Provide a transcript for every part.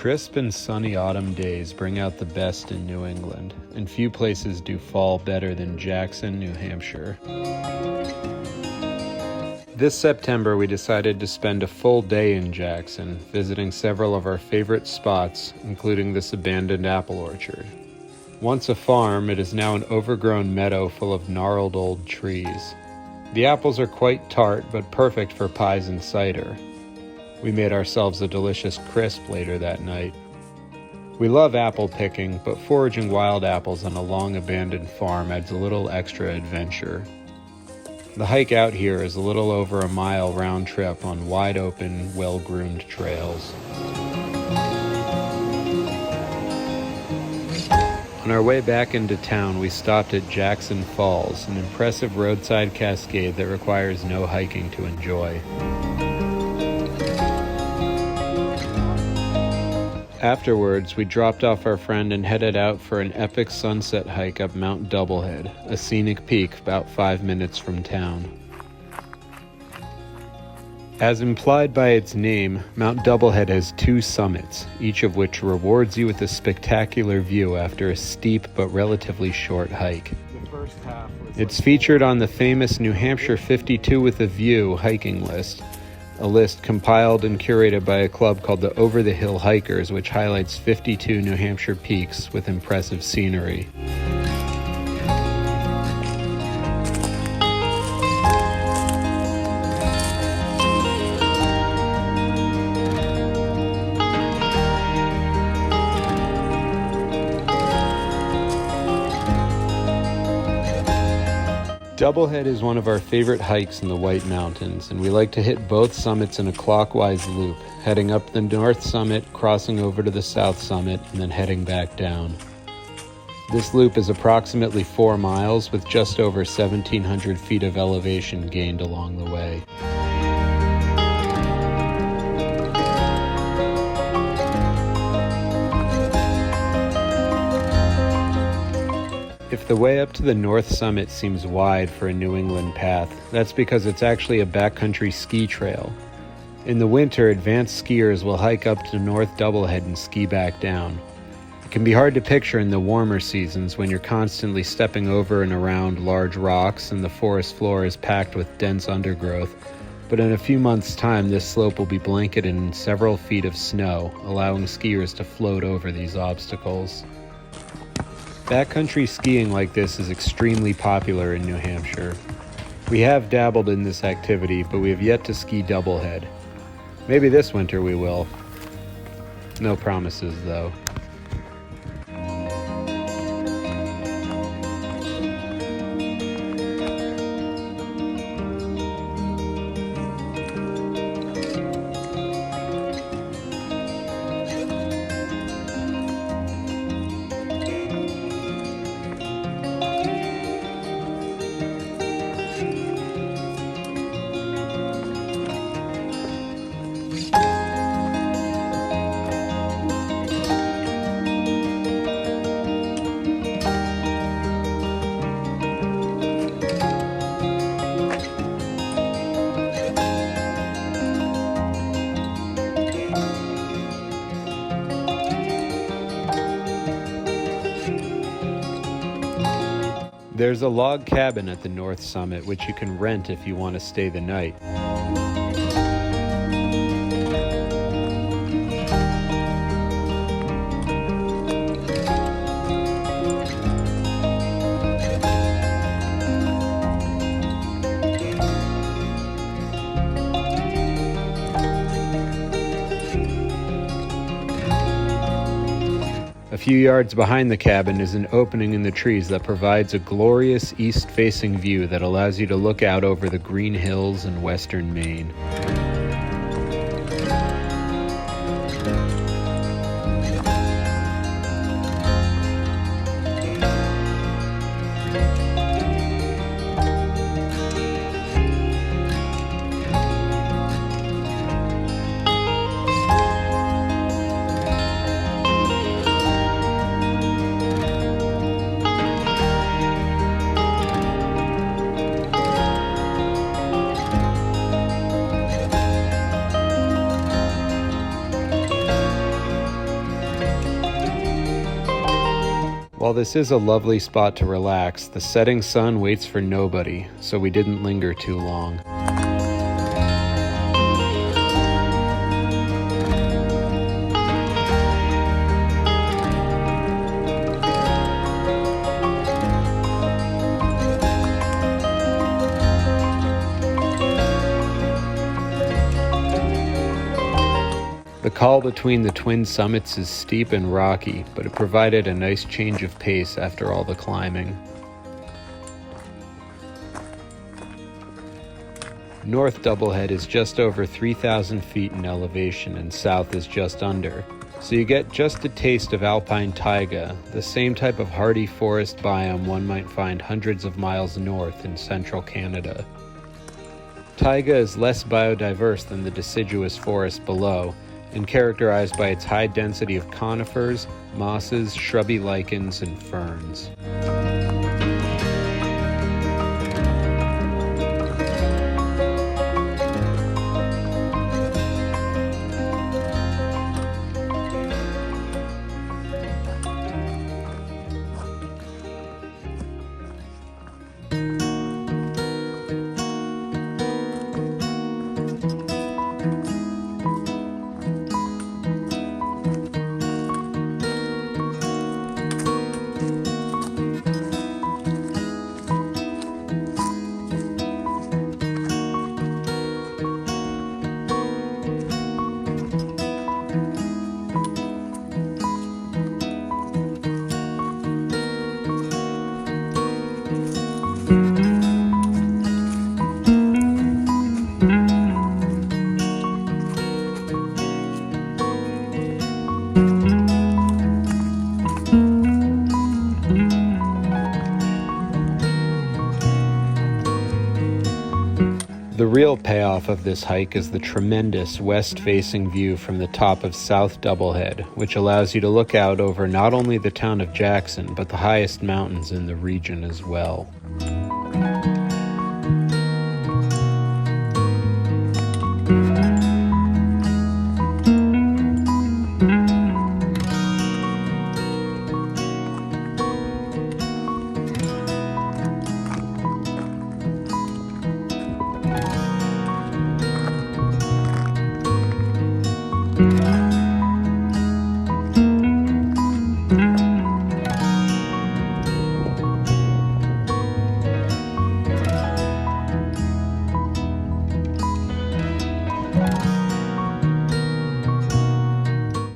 Crisp and sunny autumn days bring out the best in New England, and few places do fall better than Jackson, New Hampshire. This September, we decided to spend a full day in Jackson, visiting several of our favorite spots, including this abandoned apple orchard. Once a farm, it is now an overgrown meadow full of gnarled old trees. The apples are quite tart, but perfect for pies and cider. We made ourselves a delicious crisp later that night. We love apple picking, but foraging wild apples on a long-abandoned farm adds a little extra adventure. The hike out here is a little over a mile round trip on wide-open, well-groomed trails. On our way back into town, we stopped at Jackson Falls, an impressive roadside cascade that requires no hiking to enjoy. Afterwards, we dropped off our friend and headed out for an epic sunset hike up Mount Doublehead, a scenic peak about 5 minutes from town. As implied by its name, Mount Doublehead has 2 summits, each of which rewards you with a spectacular view after a steep but relatively short hike. It's featured on the famous New Hampshire 52 with a View hiking list, a list compiled and curated by a club called the Over the Hill Hikers, which highlights 52 New Hampshire peaks with impressive scenery. Doublehead is one of our favorite hikes in the White Mountains, and we like to hit both summits in a clockwise loop, heading up the north summit, crossing over to the south summit, and then heading back down. This loop is approximately 4 miles, with just over 1,700 feet of elevation gained along the way. If the way up to the North Summit seems wide for a New England path, that's because it's actually a backcountry ski trail. In the winter, advanced skiers will hike up to North Doublehead and ski back down. It can be hard to picture in the warmer seasons when you're constantly stepping over and around large rocks and the forest floor is packed with dense undergrowth, but in a few months' time this slope will be blanketed in several feet of snow, allowing skiers to float over these obstacles. Backcountry skiing like this is extremely popular in New Hampshire. We have dabbled in this activity, but we have yet to ski Doublehead. Maybe this winter we will. No promises, though. There's a log cabin at the North Summit which you can rent if you want to stay the night. A few yards behind the cabin is an opening in the trees that provides a glorious east-facing view that allows you to look out over the green hills in western Maine. While this is a lovely spot to relax, the setting sun waits for nobody, so we didn't linger too long. The col between the twin summits is steep and rocky, but it provided a nice change of pace after all the climbing. North Doublehead is just over 3,000 feet in elevation and south is just under, so you get just a taste of alpine taiga, the same type of hardy forest biome one might find hundreds of miles north in central Canada. Taiga is less biodiverse than the deciduous forest below, and characterized by its high density of conifers, mosses, shrubby lichens, and ferns. The real payoff of this hike is the tremendous west-facing view from the top of South Doublehead, which allows you to look out over not only the town of Jackson, but the highest mountains in the region as well.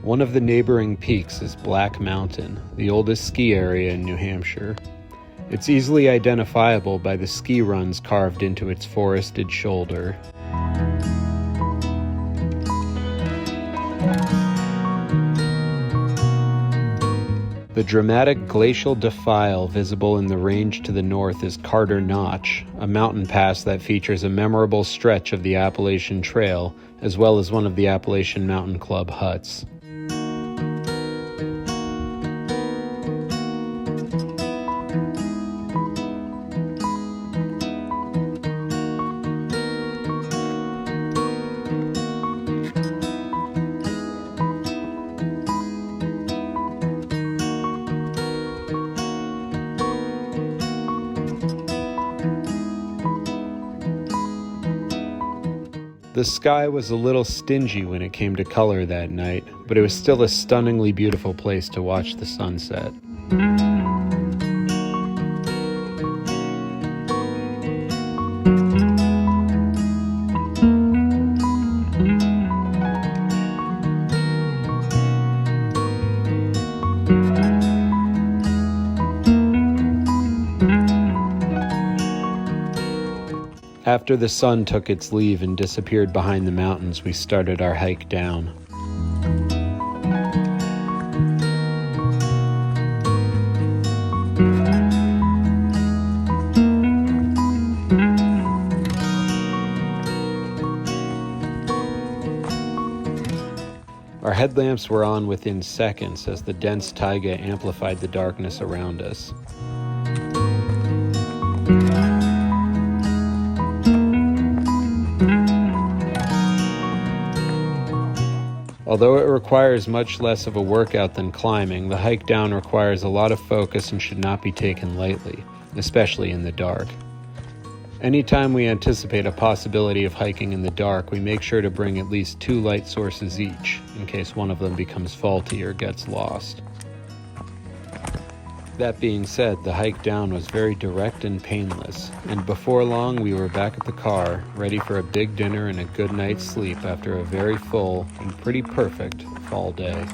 One of the neighboring peaks is Black Mountain, the oldest ski area in New Hampshire. It's easily identifiable by the ski runs carved into its forested shoulder. The dramatic glacial defile visible in the range to the north is Carter Notch, a mountain pass that features a memorable stretch of the Appalachian Trail, as well as one of the Appalachian Mountain Club huts. The sky was a little stingy when it came to color that night, but it was still a stunningly beautiful place to watch the sunset. After the sun took its leave and disappeared behind the mountains, we started our hike down. Our headlamps were on within seconds as the dense taiga amplified the darkness around us. Although it requires much less of a workout than climbing, the hike down requires a lot of focus and should not be taken lightly, especially in the dark. Anytime we anticipate a possibility of hiking in the dark, we make sure to bring at least 2 light sources each, in case one of them becomes faulty or gets lost. That being said, the hike down was very direct and painless, and before long we were back at the car, ready for a big dinner and a good night's sleep after a very full and pretty perfect fall day.